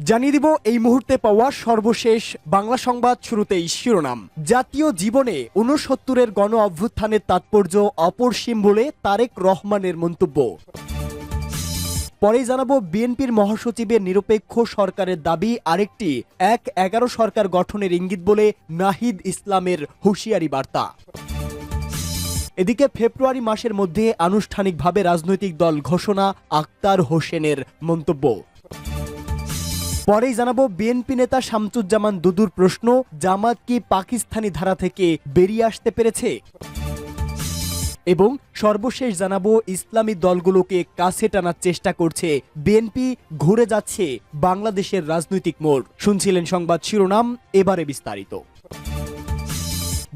জানিয়ে দিব এই মুহূর্তে পাওয়া সর্বশেষ বাংলা সংবাদ। শুরুতেই শিরোনাম। জাতীয় জীবনে ৬৯-এর গণ অভ্যুত্থানের তাৎপর্য অপরিসীম বলে তারেক রহমানের মন্তব্য। পরেই জানাবো বিএনপির মহাসচিবের নিরপেক্ষ সরকারের দাবি আরেকটি ১/১১ সরকার গঠনের ইঙ্গিত বলে নাহিদ ইসলামের হুঁশিয়ারি বার্তা। এদিকে ফেব্রুয়ারি মাসের মধ্যে আনুষ্ঠানিকভাবে রাজনৈতিক দল ঘোষণা, আক্তার হোসেনের মন্তব্য। পরেই জানাবো বিএনপি নেতা শামসুজ্জামান দুদুর প্রশ্ন, জামাত কি পাকিস্তানি ধারা থেকে বেরিয়ে আসতে পেরেছে? এবং সর্বশেষ জানাবো ইসলামী দলগুলোকে কাছে টানার চেষ্টা করছে বিএনপি, ঘুরে যাচ্ছে বাংলাদেশের রাজনৈতিক মোড়। শুনছিলেন সংবাদ শিরোনাম, এবারে বিস্তারিত।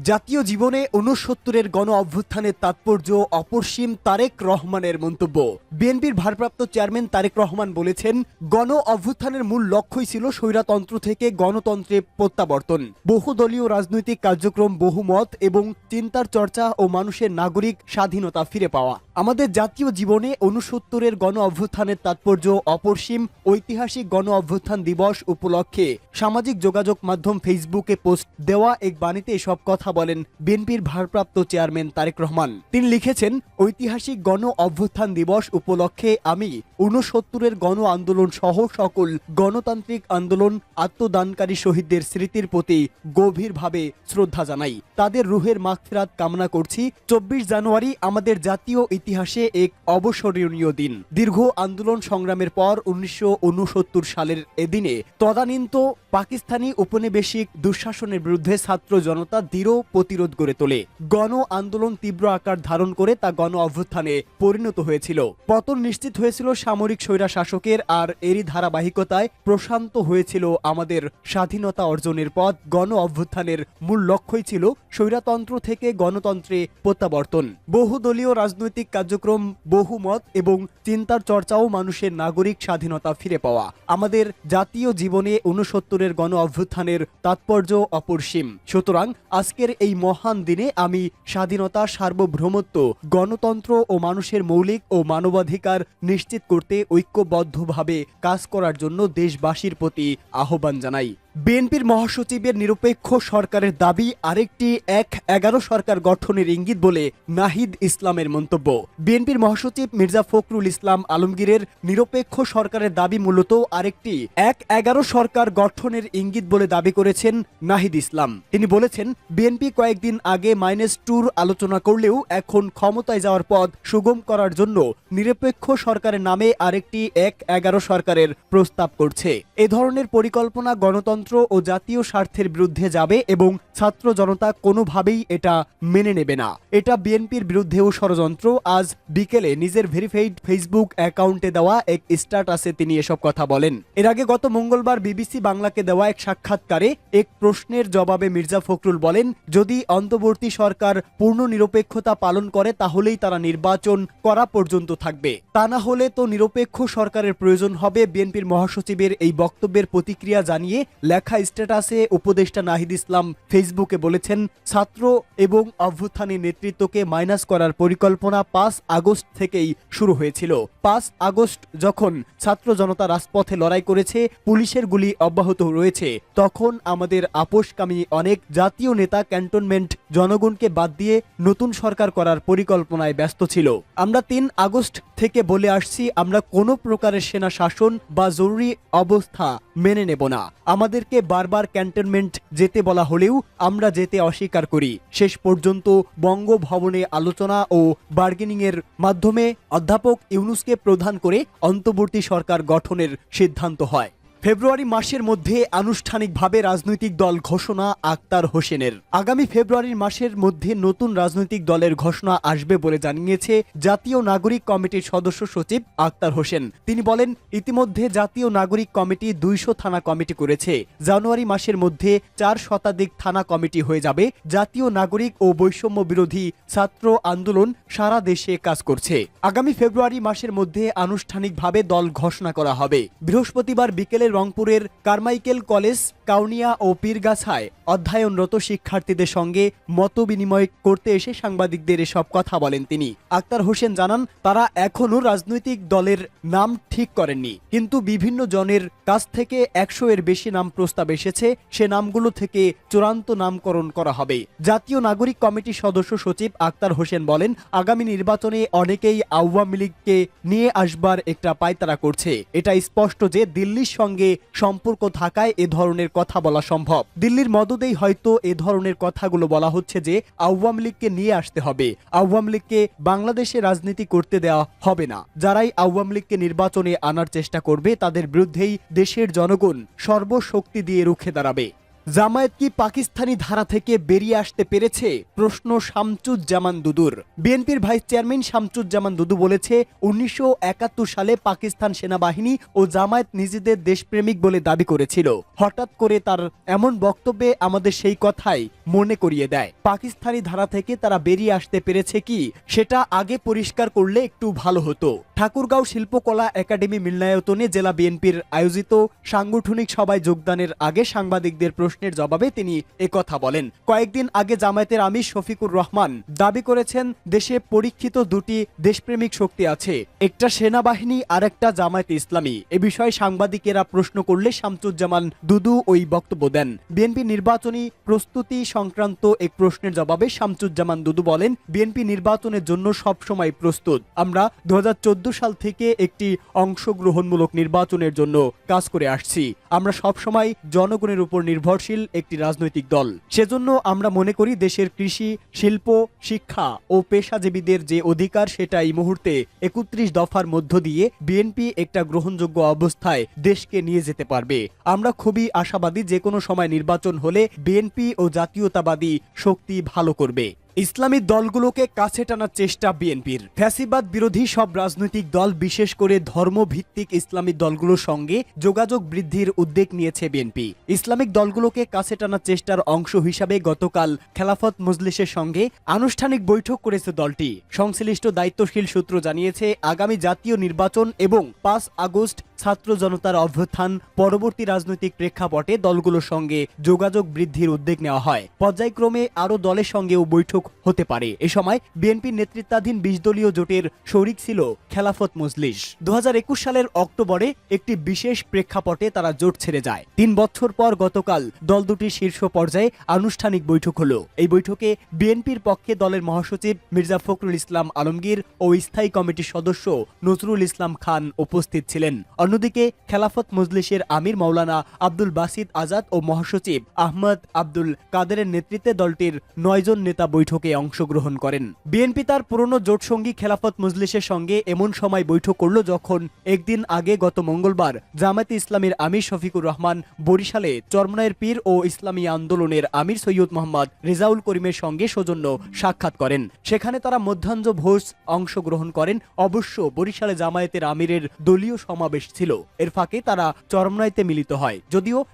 জাতীয় জীবনে ৬৯-এর গণ অভ্যুত্থানের তাৎপর্য অপরিসীম, তারেক রহমানের মন্তব্য। বিএনপির ভারপ্রাপ্ত চেয়ারম্যান তারেক রহমান বলেছেন, গণ অভ্যুত্থানের মূল লক্ষ্যই ছিল স্বৈরতন্ত্র থেকে গণতন্ত্রে প্রত্যাবর্তন। বহুদলীয় রাজনৈতিক কার্যক্রম, বহুমত এবং চিন্তার চর্চা ও মানুষের নাগরিক স্বাধীনতা ফিরে পাওয়া। আমাদের জাতীয় জীবনে ৬৯-এর গণ অভ্যুত্থানের তাৎপর্য অপরিসীম। ঐতিহাসিক গণ অভ্যুত্থান দিবস উপলক্ষে সামাজিক যোগাযোগ মাধ্যম ফেসবুকে পোস্ট দেওয়া এক বাণীতে এসব কথা বলেন বিএনপির ভারপ্রাপ্ত চেয়ারম্যান তারেক রহমান। তিনি লিখেছেন, ঐতিহাসিক গণ অভ্যুত্থান দিবস উপলক্ষে আমি ৬৯-এর গণ আন্দোলন সহ সকল গণতান্ত্রিক আন্দোলন আত্মদানকারী শহীদদের স্মৃতির প্রতি গভীরভাবে শ্রদ্ধা জানাই। তাদের রুহের মাগফিরাত কামনা করছি। ২৪ জানুয়ারি আমাদের জাতীয় ইতিহাসে এক অবসরণীয় দিন। দীর্ঘ আন্দোলন সংগ্রামের পর ১৯৬৯ সালের এদিনে তদানীন্ত পাকিস্তানি উপনিবেশিক দুঃশাসনের বিরুদ্ধে ছাত্র জনতা দৃঢ় প্রতিরোধ গড়ে তোলে। গণ আন্দোলন তীব্র আকার ধারণ করে তা গণ অভ্যুত্থানে পরিণত হয়েছিল। পতন নিশ্চিত হয়েছিল সামরিক স্বৈরা শাসকের, আর এরই ধারাবাহিকতায় প্রশান্ত হয়েছিল আমাদের স্বাধীনতা অর্জনের পথ। গণ অভ্যুত্থানের মূল লক্ষ্যই ছিল স্বৈরতন্ত্র থেকে গণতন্ত্রে প্রত্যাবর্তন। বহুদলীয় রাজনৈতিক কার্যক্রম, বহুমত এবং চিন্তার চর্চাও মানুষের নাগরিক স্বাধীনতা ফিরে পাওয়া। আমাদের জাতীয় জীবনে ৬৯-এর গণ অভ্যুত্থানের তাৎপর্য অপরিসীম। সুতরাং আজকের এই মহান দিনে আমি স্বাধীনতা, সার্বভৌমত্ব, গণতন্ত্র ও মানুষের মৌলিক ও মানবাধিকার নিশ্চিত করতে ঐক্যবদ্ধভাবে কাজ করার জন্য দেশবাসীর প্রতি আহ্বান জানাই। বিএনপির মহাসচিবের নিরপেক্ষ সরকারের দাবি আরেকটি ১/১১ সরকার গঠনের ইঙ্গিত বলে নাহিদ ইসলামের মন্তব্য। বিএনপির মহাসচিব মির্জা ফখরুল ইসলাম আলমগীরের নিরপেক্ষ সরকারের দাবি মূলত আরেকটি ১/১১ সরকার গঠনের ইঙ্গিত বলে দাবি করেছেন নাহিদ ইসলাম। তিনি বলেছেন, বিএনপি কয়েকদিন আগে -2 আলোচনা করলেও এখন ক্ষমতায় যাওয়ার পথ সুগম করার জন্য নিরপেক্ষ সরকারের নামে আরেকটি ১/১১ সরকারের প্রস্তাব করছে। এ ধরনের পরিকল্পনা গণতন্ত্র ও জাতীয় স্বার্থের বিরুদ্ধে যাবে এবং ছাত্র জনতা কোনোভাবেই এটা মেনে নেবে না। এটা বিএনপির বিরুদ্ধেও ষড়যন্ত্র। আজ বিকেলে নিজের ভেরিফাইড ফেসবুক অ্যাকাউন্টে দেওয়া এক স্ট্যাটাসে তিনি এসব কথা বলেন। এর আগে গত মঙ্গলবার বিবিসি বাংলাকে দেওয়া এক সাক্ষাৎকারে এক প্রশ্নের জবাবে মির্জা ফখরুল বলেন, যদি অন্তর্বর্তী সরকার পূর্ণ নিরপেক্ষতা পালন করে তাহলেই তারা নির্বাচন করা পর্যন্ত থাকবে, তা না হলে তো নিরপেক্ষ সরকারের প্রয়োজন হবে। বিএনপির মহাসচিবের এই বক্তব্যের প্রতিক্রিয়া জানিয়ে লেখা স্ট্যাটাসে উপদেষ্টা নাহিদ ইসলাম ফেসবুকে বলেছেন, ছাত্র এবং অভ্যুত্থানের নেতৃত্বকে মাইনাস করার পরিকল্পনা ৫ আগস্ট থেকেই শুরু হয়েছিল। ৫ আগস্ট যখন ছাত্র জনতা রাজপথে লড়াই করেছে, পুলিশের গুলি অব্যাহত রয়েছে, তখন আমাদের আপোষকামী অনেক জাতীয় নেতা ক্যান্টনমেন্ট জনগণকে বাদ দিয়ে নতুন সরকার করার পরিকল্পনায় ব্যস্ত ছিল। আমরা ৩ আগস্ট থেকে বলে আসছি, আমরা কোনো প্রকারের সেনা শাসন বা জরুরি অবস্থা মেনে নেব না। আমাদেরকে বারবার ক্যান্টনমেন্ট যেতে বলা হলেও আমরা যেতে অস্বীকার করি। শেষ পর্যন্ত বঙ্গভবনে আলোচনা ও বার্গেনিং এর মাধ্যমে অধ্যাপক ইউনূসকে প্রধান করে অন্তর্বর্তী সরকার গঠনের সিদ্ধান্ত হয়। ফেব্রুয়ারি মাসের মধ্যে আনুষ্ঠানিকভাবে রাজনৈতিক দল ঘোষণা আক্তার হোসেনের। আগামী ফেব্রুয়ারি মাসের মধ্যে নতুন রাজনৈতিক দলের ঘোষণা আসবে বলে জানিয়েছে জাতীয় নাগরিক কমিটির সদস্য সচিব আক্তার হোসেন। তিনি বলেন, ইতিমধ্যে জাতীয় নাগরিক কমিটি ২০০ থানা কমিটি করেছে। জানুয়ারি মাসের মধ্যে ৪ শতাধিক থানা কমিটি হয়ে যাবে। জাতীয় নাগরিক ও বৈষম্য বিরোধী ছাত্র আন্দোলন সারা দেশে কাজ করছে। আগামী ফেব্রুয়ারি মাসের মধ্যে আনুষ্ঠানিকভাবে দল ঘোষণা করা হবে। বৃহস্পতিবার বিকেলে সালে রংপুরের কারমাইকেল কলেজ, কাউনিয়া ও পীরগাছায় অধ্যয়নরত শিক্ষার্থীদের সঙ্গে মতবিনিময় করতে এসে সাংবাদিকদের এসব কথা বলেন তিনি। আক্তার হোসেন জানান, তারা এখনও রাজনৈতিক দলের নাম ঠিক করেননি, কিন্তু বিভিন্ন জনের কাছ থেকে 100 এর বেশি নাম প্রস্তাব এসেছে। সে নামগুলো থেকে চূড়ান্ত নামকরণ করা হবে। জাতীয় নাগরিক কমিটির সদস্য সচিব আক্তার হোসেন বলেন, আগামী নির্বাচনে অনেকেই আওয়ামী লীগকে নিয়ে আসবার একটা পায়তারা করছে। এটা স্পষ্ট যে দিল্লির সঙ্গে সম্পর্ক থাকায় এ ধরনের কথা বলা সম্ভব। দিল্লির মদদেই হয়তো এ ধরনের কথাগুলো বলা হচ্ছে যে আওয়ামী লীগকে নিয়ে আসতে হবে, আওয়ামী লীগকে বাংলাদেশে রাজনীতি করতে দেওয়া হবে না। যারাই আওয়ামী লীগকে নির্বাচনে আনার চেষ্টা করবে তাদের বিরুদ্ধেই দেশের জনগণ সর্বশক্তি দিয়ে রুখে দাঁড়াবে। জামায়াত কি পাকিস্তানি ধারা থেকে বেরিয়ে আসতে পেরেছে? প্রশ্ন শামসুজ্জামান দুদুর। বিএনপির ভাইস চেয়ারম্যান শামসুজ্জামান দুদু বলেছে, 1971 সালে পাকিস্তান সেনাবাহিনী ও জামায়াত নিজেদের দেশপ্রেমিক বলে দাবি করেছিল। হঠাৎ করে তার এমন বক্তব্যে আমাদের সেই কথাই মনে করিয়ে দেয়। পাকিস্তানি ধারা থেকে তারা বেরিয়ে আসতে পেরেছে কি, সেটা আগে পরিষ্কার করলে একটু ভালো হতো। ঠাকুরগাঁও শিল্পকলা একাডেমি মিলনায়তনে জেলা বিএনপির আয়োজিত সাংগঠনিক সভায় যোগদানের আগে সাংবাদিকদের প্রশ্নের জবাবে তিনি একথা বলেন। কয়েকদিন আগে জামায়াতের আমির শফিকুর রহমান দাবি করেছেন, দেশে পরীক্ষিত দুটি দেশপ্রেমিক শক্তি আছে, একটা সেনাবাহিনী আর একটা জামায়াতে ইসলামী। এ বিষয়ে সাংবাদিকেরা প্রশ্ন করলে শামসুজ্জামান দুদু ওই বক্তব্য দেন। বিএনপি নির্বাচনী প্রস্তুতি সংক্রান্ত এক প্রশ্নের জবাবে শামসুজ্জামান দুদু বলেন, বিএনপি নির্বাচনের জন্য সবসময় প্রস্তুত। আমরা 2014 সাল থেকে একটি অংশগ্রহণমূলক নির্বাচনের জন্য কাজ করে আসছি। আমরা সবসময় জনগণের উপর নির্ভরশীল একটি রাজনৈতিক দল। সেজন্য আমরা মনে করি দেশের কৃষি, শিল্প, শিক্ষা ও পেশাজীবীদের যে অধিকার সেটা এই মুহূর্তে 31 দফার মধ্য দিয়ে বিএনপি একটা গ্রহণযোগ্য অবস্থায় দেশকে নিয়ে যেতে পারবে। আমরা খুবই আশাবাদী যে কোনো সময় নির্বাচন হলে বিএনপি ও জাতীয়তাবাদী শক্তি ভালো করবে। ইসলামী দলগুলোকে কাছে টানার চেষ্টা বিএনপির। ফ্যাসিবাদ বিরোধী সব রাজনৈতিক দল, বিশেষ করে ধর্মভিত্তিক ইসলামী দলগুলোর সঙ্গে যোগাযোগ বৃদ্ধির উদ্যোগ নিয়েছে বিএনপি। ইসলামিক দলগুলোকে কাছে টানার চেষ্টার অংশ হিসাবে গতকাল খেলাফত মজলিসের সঙ্গে আনুষ্ঠানিক বৈঠক করেছে দলটি। সংশ্লিষ্ট দায়িত্বশীল সূত্র জানিয়েছে, আগামী জাতীয় নির্বাচন এবং 5 আগস্ট ছাত্র জনতার অভ্যুত্থান পরবর্তী রাজনৈতিক প্রেক্ষাপটে দলগুলোর সঙ্গে যোগাযোগ বৃদ্ধির উদ্যোগ নেওয়া হয়। পর্যায়ক্রমে আরও দলের সঙ্গেও বৈঠক হতে পারে। এ সময় বিএনপির নেতৃত্বাধীন 20 দলীয় জোটের শরিক ছিল খেলাফত মজলিস। 2021 সালের অক্টোবরে একটি বিশেষ প্রেক্ষাপটে তারা জোট ছেড়ে যায়। 3 বছর পর গতকাল দল দুটির শীর্ষ পর্যায়ে আনুষ্ঠানিক বৈঠক হলো। এই বৈঠকে বিএনপির পক্ষে দলের মহাসচিব মির্জা ফখরুল ইসলাম আলমগীর ও স্থায়ী কমিটির সদস্য নজরুল ইসলাম খান উপস্থিত ছিলেন। অন্যদিকে খেলাফত মজলিসের আমির মাওলানা আব্দুল বাসিত আজাদ ও মহাসচিব আহমদ আব্দুল কাদেরের নেতৃত্বে দলটির 9 জন নেতা বৈঠকে অংশগ্রহণ করেন। বিএনপি তার পুরনো জোটসঙ্গী খেলাফত মজলিসের সঙ্গে এমন সময় বৈঠক করল যখন একদিন আগে গত মঙ্গলবার জামায়াতে ইসলামীর আমির শফিকুর রহমান বরিশালে চরমনায়ের পীর ও ইসলামী আন্দোলনের আমির সৈয়দ মোহাম্মদ রেজাউল করিমের সঙ্গে সৌজন্য সাক্ষাৎ করেন। সেখানে তারা মধ্যাহ্ন ভোজ অংশগ্রহণ করেন। অবশ্য বরিশালে জামায়াতের আমিরের দলীয় সমাবেশ ছিল। এর ফাঁকে তারা চরমনাইতে মিলিত হয়। যদিও